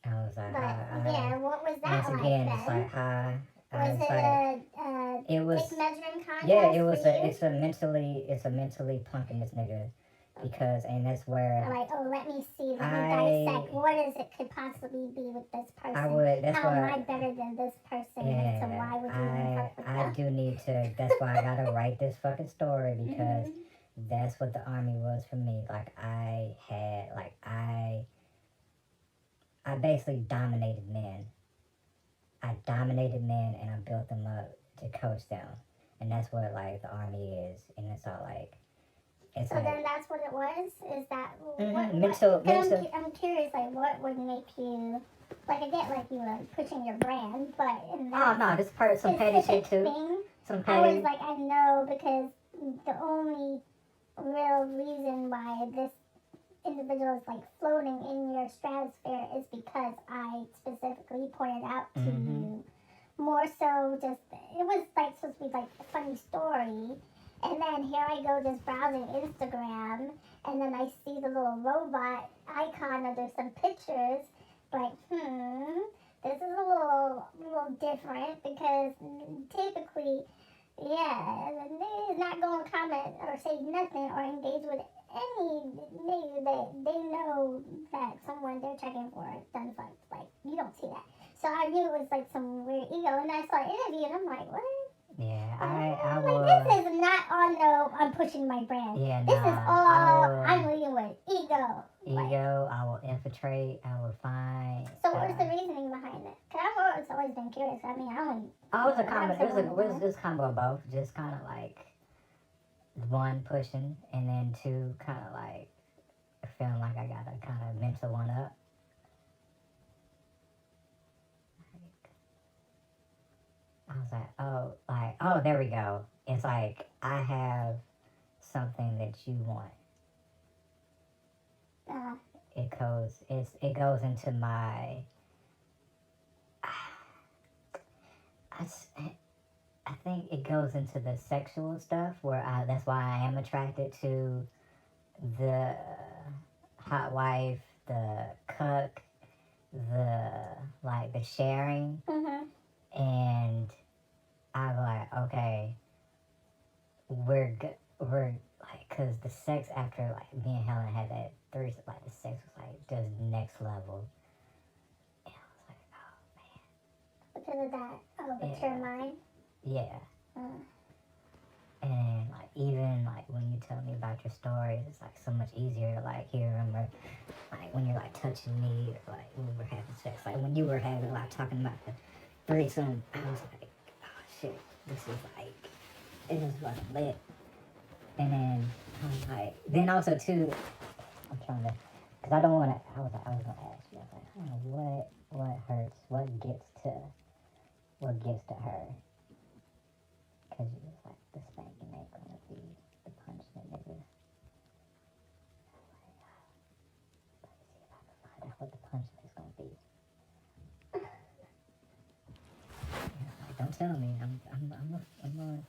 I was like, yeah, what was that once like again, then? it's like, hi. Was it it was dick measuring contest? Yeah, it was for you? it's a mentally punking this nigga because, and that's where like, oh, let me see, let me dissect. What is it could possibly be with this person? How am I better than this person? Yeah, so why would you even fuck with I them? do need to. That's why I gotta write this fucking story because that's what the army was for me. Like I basically dominated men. I dominated men and I built them up to coach them, and that's what like the army is, and it's all like. So like, then that's what it was? Is that mental? I'm curious, like what would make you, like I get like you were pushing your brand, but in that no, this part some petty shit too. Some petty. I was like, I know because the only real reason why this individual is like floating in your stratosphere is because I specifically pointed out to you. More so, just it was like supposed to be like a funny story. And then here I go just browsing Instagram, and then I see the little robot icon under some pictures. Like, this is a little different because typically, yeah, the nigga is not going to comment or say nothing or engage with any nigga that they know that someone they're checking for done fucked. Like, you don't see that. So I knew it was like some weird ego, and I saw an interview, and I'm like, what? Yeah, I like, this is not on no, I'm pushing my brand. Yeah, this is all I'm leading with. Ego. I will infiltrate, I will find. So what was the reasoning behind it? Because I've always been curious. I mean, I don't. It was kind of both. Just kind of like, one, pushing, and then two, kind of like, feeling like I got to kind of mental one up. I was like, oh, there we go. It's like, I have something that you want. It goes into my, I think it goes into the sexual stuff where that's why I am attracted to the hot wife, the cuck, the sharing. And I'm like, okay, we're like, cause the sex after like me and Helen had that threesome, like the sex was like just next level. And I was like, oh man. Because of that, mature mind. Yeah. And like even like when you tell me about your stories, it's like so much easier to like remember like when you're like touching me or like when we were having sex, like when you were having like talking about the threesome, I was like, oh shit, this is like, it was fucking lit. And then I was like, then also too, I'm trying to, cause I don't want to, I was gonna ask you, I was like, I don't know what hurts, what gets to her. Cause you was like, the spanking ain't gonna be the punishment, nigga. Let me see if I can find out what the punishment is gonna be. Like, don't tell me. I'm gonna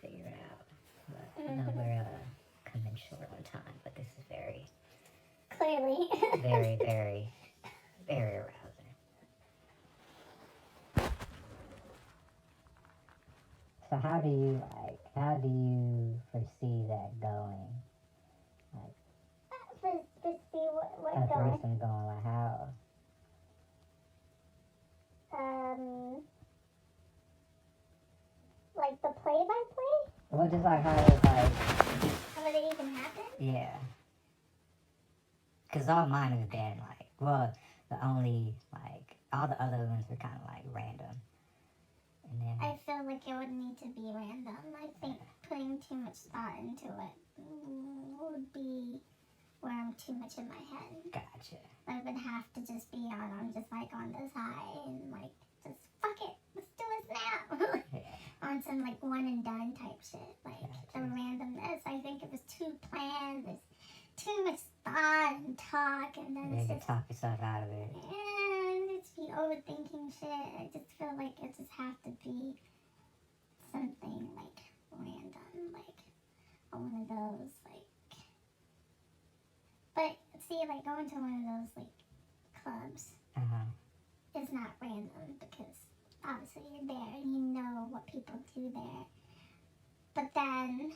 figure it out. But I know we're coming short on time, but this is very clearly very, very, very arousing. So how do you foresee that going? Like, foresee what a going? threesome going, like how? Like the play-by-play? Well, just like how it's like. How would it even happen? Yeah. Cause all mine have been like, well, the only like all the other ones were kind of like random. And then I feel like it would need to be random. I think putting too much thought into it would be where I'm too much in my head. Gotcha. I would have to just be on just like on this high and like just fuck it, let's do this now. Yeah. On some like one and done type shit, like the Gotcha. randomness. I think it was too planned. There's too much thought and talk, and then Yeah, it's you just talk yourself out of it. and it's be overthinking shit. I just feel like it just have to be something like random, like one of those like. But see, like going to one of those like clubs is not random because obviously you're there and you know what people do there. But then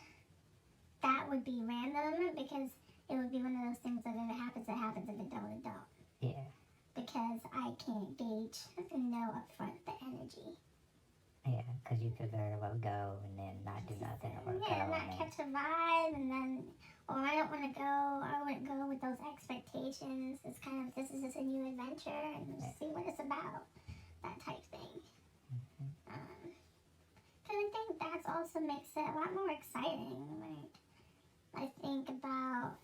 that would be random because it would be one of those things that if it happens, it happens. If it don't, it don't. Yeah. Because I can't gauge and know upfront the energy. Yeah, because you could very well go and then not do nothing or Yeah, go not and catch a vibe and then, or I don't want to go, I wouldn't go with those expectations. It's kind of, this is just a new adventure and see what it's about. That type thing. Because I think that also makes it a lot more exciting. Like, I think about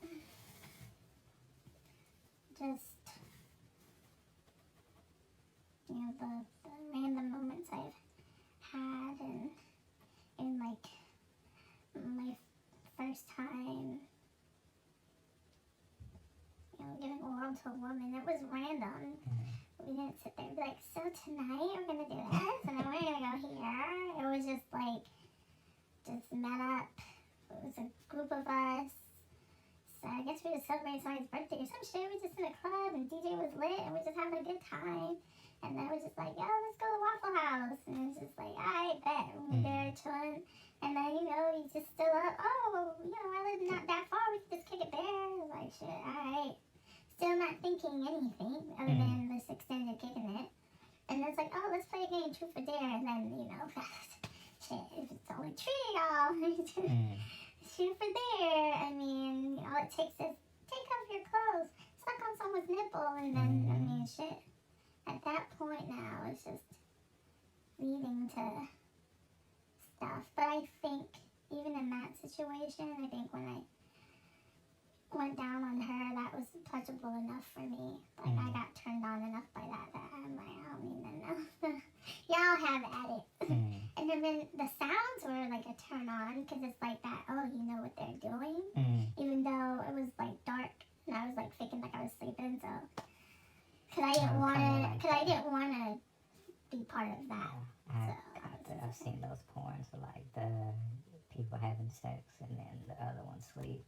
just, you know, the random moments I've had and like my first time, you know, giving oral to a woman. It was random. We didn't sit there and be like, so tonight we're gonna do this and then we're gonna go here. It was just like, just met up. It was a group of us. So I guess we were celebrating somebody's birthday or some shit. We were just in a club and DJ was lit and we were just having a good time. And then we was just like, yo, let's go to Waffle House. And it was just like, I bet. We were there chilling. And then, you know, you just still up. Oh, you know, I live not that far. We can just kick it there. I was like, shit, all right. Still not thinking anything other than this extended kicking it. And it's like, oh, let's play a game, truth or dare. And then, you know, shit, if it's only true, y'all. Truth or dare. I mean, all it takes is take off your clothes, suck on someone's nipple, and then, I mean, shit. At that point now, it's just leading to stuff. But I think, even in that situation, I think when I went down on her, that was pleasurable enough for me. Like, I got turned on enough by that I'm like, I don't need to know. Y'all have at it. And then the sounds were like a turn on, because it's like that, oh, you know what they're doing? Even though it was like dark, and I was like faking like I was sleeping, so. Because I didn't want to be part of that. I've seen those porns of like the people having sex and then the other one sleep.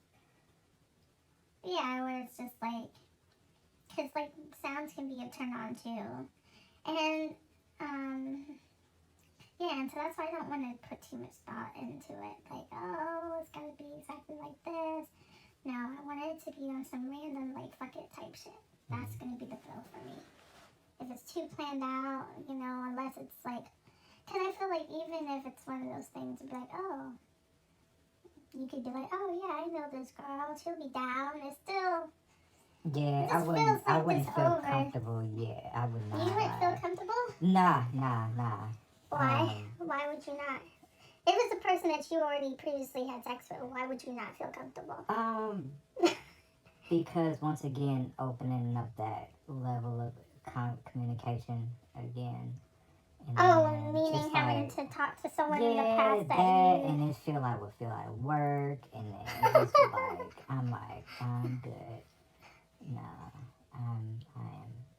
Yeah, where it's just like, because like sounds can be a turn on too. And, yeah, and so that's why I don't want to put too much thought into it. Like, oh, it's got to be exactly like this. No, I want it to be on some random, like, fuck it type shit. That's going to be the flow for me. If it's too planned out, you know, unless it's like, because I feel like even if it's one of those things, it'd be like, oh, you could be like, oh yeah, I know this girl, she'll be down. It's still, yeah, it I just wouldn't, feels like I wouldn't this feel over. comfortable. Yeah, I would not. You wouldn't feel comfortable? Nah. Why? Why would you not? If it's a person that you already previously had sex with, why would you not feel comfortable? Because once again, opening up that level of communication again. And meaning having to talk to someone in the past that and it would feel like work, and then it's like I'm good. No, I am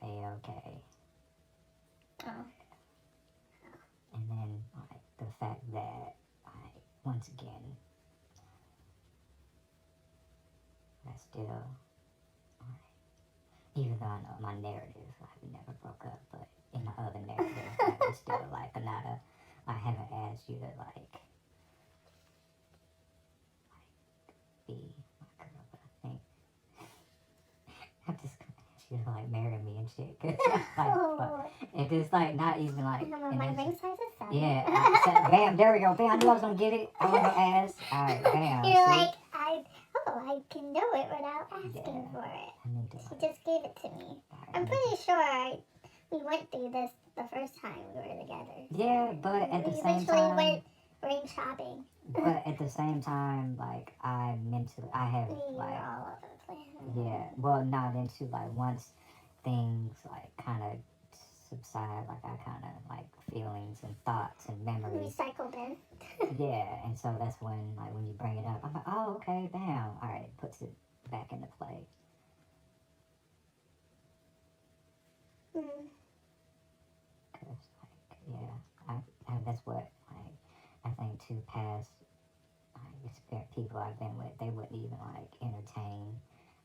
A-okay. Oh. And then like the fact that once again, I still, even though I know my narrative, I never broke up, but in my other narrative, I was still like I haven't asked you to like be my girl, but I think I'm just gonna ask you to like marry me and shit. If it's like not even like. My ring size is 7. Yeah, bam, there we go. Bam, I knew I was gonna get it. I was gonna ask. Alright, bam. You're like, I can know it without asking for it. I need to. She just gave it to me. I'm pretty sure we went through this the first time we were together. Yeah, but at the same We time. went ring shopping. But at the same time, like I have We like. were all over the place. Yeah. Well, not into like once things like kind of subside, like I kind of like feelings and thoughts and memories. Recycle bin. Yeah, and so that's when like when you bring it up, I'm like, oh, okay, damn, all right, puts it back into play. Mm. Cause like yeah, that's what like I think too past like people I've been with, they wouldn't even like entertain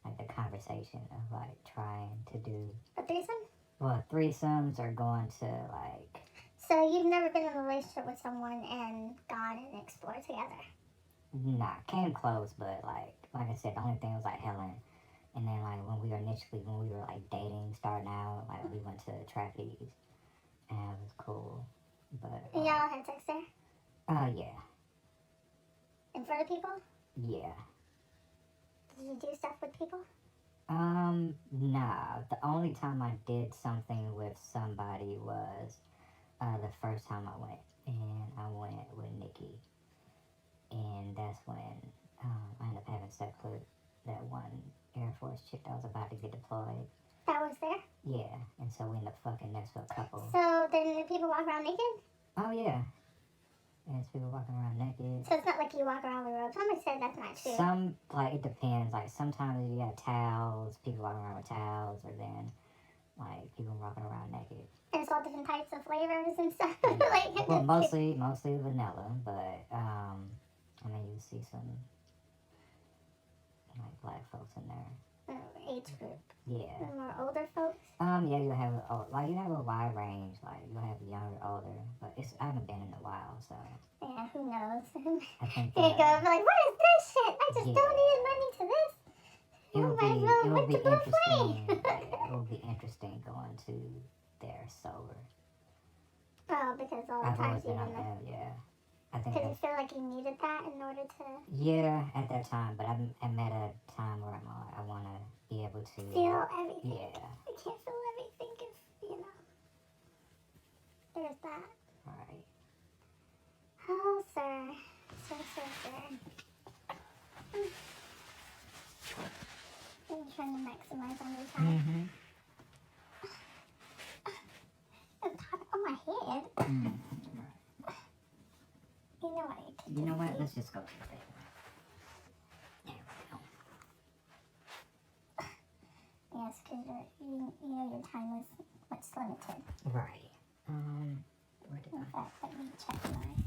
like the conversation of like trying to do A threesome? well threesomes or going to like So you've never been in a relationship with someone and gone and explored together? nah came close, but like I said, the only thing was like Helen. And then like when we were like dating, starting out, like we went to trapeze and it was cool. But And y'all had sex there? yeah. In front of people? Yeah. Did you do stuff with people? Nah. The only time I did something with somebody was the first time I went. And I went with Nikki. And that's when I ended up having sex with that one Air Force chick that was about to get deployed. That was there? Yeah. And so we ended up fucking next to a couple. So then people walk around naked? Oh, yeah. There's people walking around naked. So it's not like you walk around with robes. Somebody said that's not true. Some, like, it depends. Like, sometimes you got towels, people walking around with towels, or then, like, people walking around naked. And it's all different types of flavors and stuff. Yeah. like, Well, mostly vanilla, but, I mean, you see some, like, black folks in there. Age group. Yeah. More older folks. Yeah, you have, you have a wide range. Like, you have younger, older, but I haven't been in a while, so. Yeah, who knows? I think There you go. I'm like, what is this shit? I just donated money to this. It will be interesting. Yeah, it will be interesting going to there sober. Oh, because all the I've times always you been on were that, yeah. I think because you feel like you needed that in order to yeah, at that time, but I'm at a time where I want to be able to feel everything. Yeah. I can't feel everything if, there's that. Right. Oh, sir. Sir. I'm trying to maximize on your time. Mm-hmm. On top of my head. Mm-hmm. You know I need to You know what? do Let's just go to the thing. There we go. Yes, because your time is much limited. Right. Where did In fact, let me check my